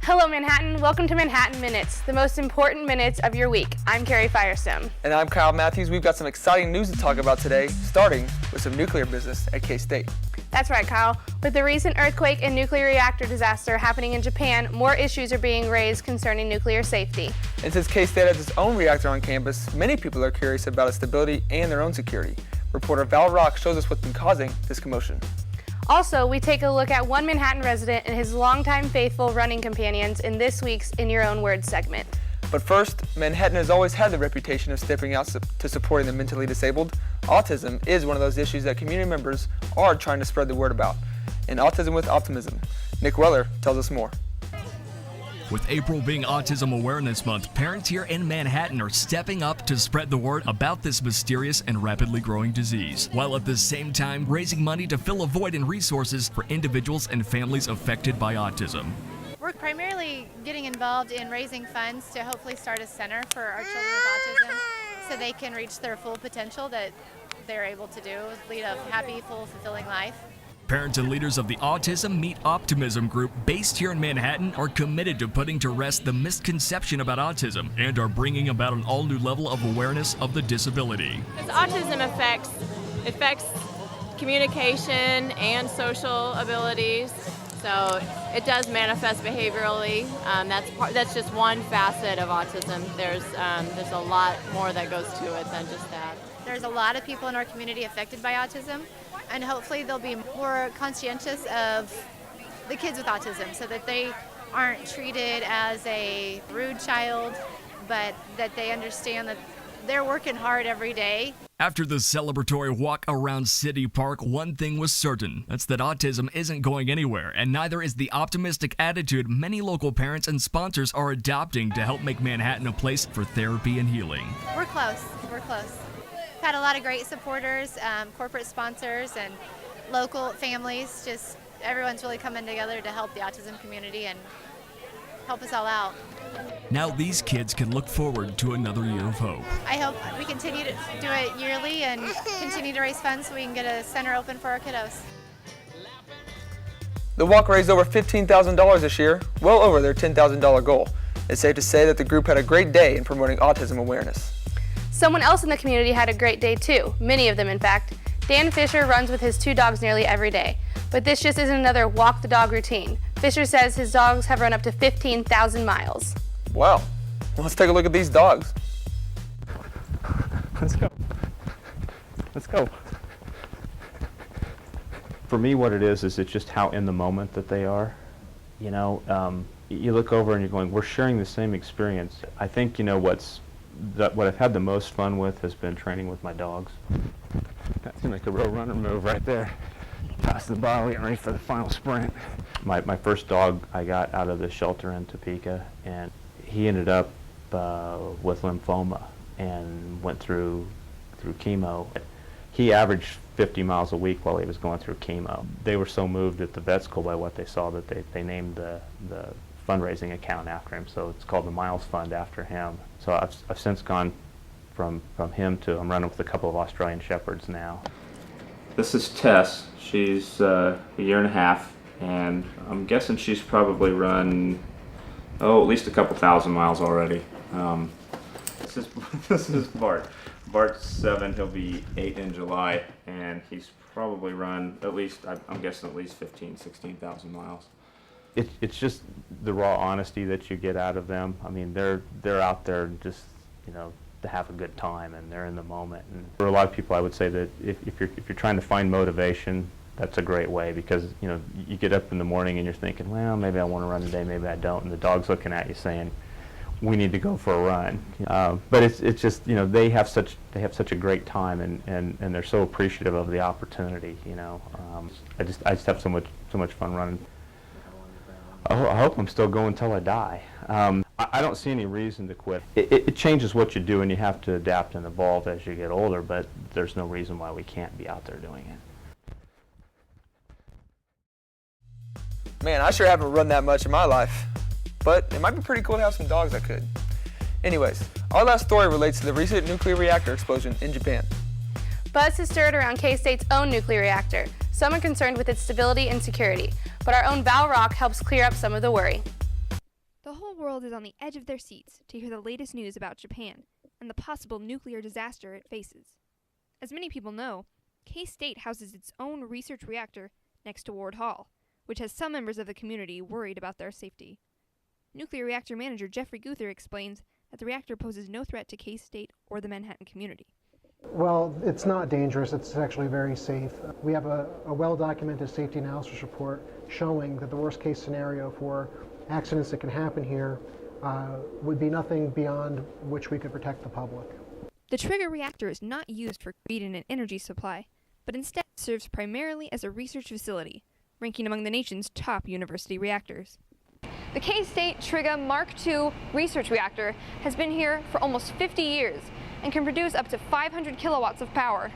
Hello Manhattan, welcome to Manhattan Minutes, the most important minutes of your week. I'm Kery Firestone. And I'm Kyle Mathews. We've got some exciting news to talk about today, starting with some nuclear business at K-State. That's right, Kyle. With the recent earthquake and nuclear reactor disaster happening in Japan, more issues are being raised concerning nuclear safety. And since K-State has its own reactor on campus, many people are curious about its stability and their own security. Reporter Val Rock shows us what's been causing this commotion. Also, we take a look at one Manhattan resident and his longtime faithful running companions in this week's In Your Own Words segment. But first, Manhattan has always had the reputation of stepping out to supporting the mentally disabled. Autism is one of those issues that community members are trying to spread the word about. In Autism with Optimism, Nick Weller tells us more. With April being Autism Awareness Month, parents here in Manhattan are stepping up to spread the word about this mysterious and rapidly growing disease, while at the same time raising money to fill a void in resources for individuals and families affected by autism. We're primarily getting involved in raising funds to hopefully start a center for our children with autism so they can reach their full potential that they're able to do, lead a happy, full, fulfilling life. Parents and leaders of the Autism Meet Optimism group based here in Manhattan are committed to putting to rest the misconception about autism and are bringing about an all-new level of awareness of the disability. Autism affects communication and social abilities, so it does manifest behaviorally. That's just one facet of autism. There's a lot more that goes to it than just that. There's a lot of people in our community affected by autism, and hopefully they'll be more conscientious of the kids with autism so that they aren't treated as a rude child, but that they understand that they're working hard every day. After the celebratory walk around City Park, one thing was certain. That's that autism isn't going anywhere, and neither is the optimistic attitude many local parents and sponsors are adopting to help make Manhattan a place for therapy and healing. We're close. We've had a lot of great supporters, corporate sponsors and local families. Just everyone's really coming together to help the autism community and help us all out. Now these kids can look forward to another year of hope. I hope we continue to do it yearly and continue to raise funds so we can get a center open for our kiddos. The walk raised over $15,000 this year, well over their $10,000 goal. It's safe to say that the group had a great day in promoting autism awareness. Someone else in the community had a great day too, many of them in fact. Dan Fisher runs with his 2 dogs nearly every day, but this just isn't another walk the dog routine. Fisher says his dogs have run up to 15,000 miles. Wow, let's take a look at these dogs. Let's go. For me, what it is it's just how in the moment that they are. You know, you look over and you're going, we're sharing the same experience. I think, you know, what I've had the most fun with has been training with my dogs. That seemed like a real runner move right there. Pass the ball, getting ready for the final sprint. My first dog I got out of the shelter in Topeka, and he ended up with lymphoma and went through chemo. He averaged 50 miles a week while he was going through chemo. They were so moved at the vet school by what they saw that they named the fundraising account after him, so it's called the Miles Fund after him. So I've since gone from him to I'm running with a couple of Australian Shepherds now. This is Tess. She's a year and a half, and I'm guessing she's probably run at least a couple thousand miles already. This is Bart. Bart's 7. He'll be 8 in July, and he's probably run at least, I'm guessing at least 16,000 miles. It's just the raw honesty that you get out of them. I mean, they're out there just, you know, to have a good time, and they're in the moment. And for a lot of people, I would say that if you're trying to find motivation, that's a great way, because, you know, you get up in the morning and you're thinking, well, maybe I want to run today, maybe I don't, and the dog's looking at you saying, we need to go for a run. But it's just, you know, they have such a great time, and they're so appreciative of the opportunity. You know, I just have so much fun running. I hope I'm still going until I die. I don't see any reason to quit. It changes what you do, and you have to adapt and evolve as you get older, but there's no reason why we can't be out there doing it. Man, I sure haven't run that much in my life, but it might be pretty cool to have some dogs that could. Anyways, our last story relates to the recent nuclear reactor explosion in Japan. Buzz has stirred around K-State's own nuclear reactor. Some are concerned with its stability and security, but our own Val Rock helps clear up some of the worry. The whole world is on the edge of their seats to hear the latest news about Japan and the possible nuclear disaster it faces. As many people know, K-State houses its own research reactor next to Ward Hall, which has some members of the community worried about their safety. Nuclear reactor manager Jeffrey Guther explains that the reactor poses no threat to K-State or the Manhattan community. Well, it's not dangerous. It's actually very safe. We have a well-documented safety analysis report showing that the worst-case scenario for accidents that can happen here would be nothing beyond which we could protect the public. The trigger reactor is not used for creating an energy supply, but instead serves primarily as a research facility, ranking among the nation's top university reactors. The K-State Trigger Mark II research reactor has been here for almost 50 years and can produce up to 500 kilowatts of power.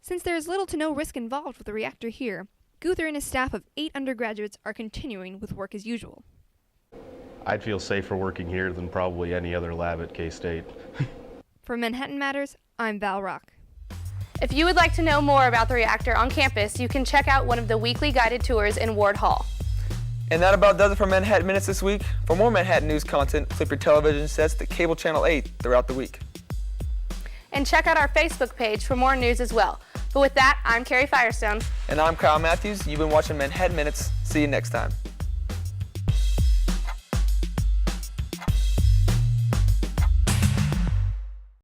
Since there is little to no risk involved with the reactor here, Guther and his staff of 8 undergraduates are continuing with work as usual. I'd feel safer working here than probably any other lab at K-State. For Manhattan Matters, I'm Val Rock. If you would like to know more about the reactor on campus, you can check out one of the weekly guided tours in Ward Hall. And that about does it for Manhattan Minutes this week. For more Manhattan news content, flip your television sets to cable channel 8 throughout the week. And check out our Facebook page for more news as well. But with that, I'm Kery Firestone. And I'm Kyle Mathews. You've been watching Manhattan Minutes. See you next time.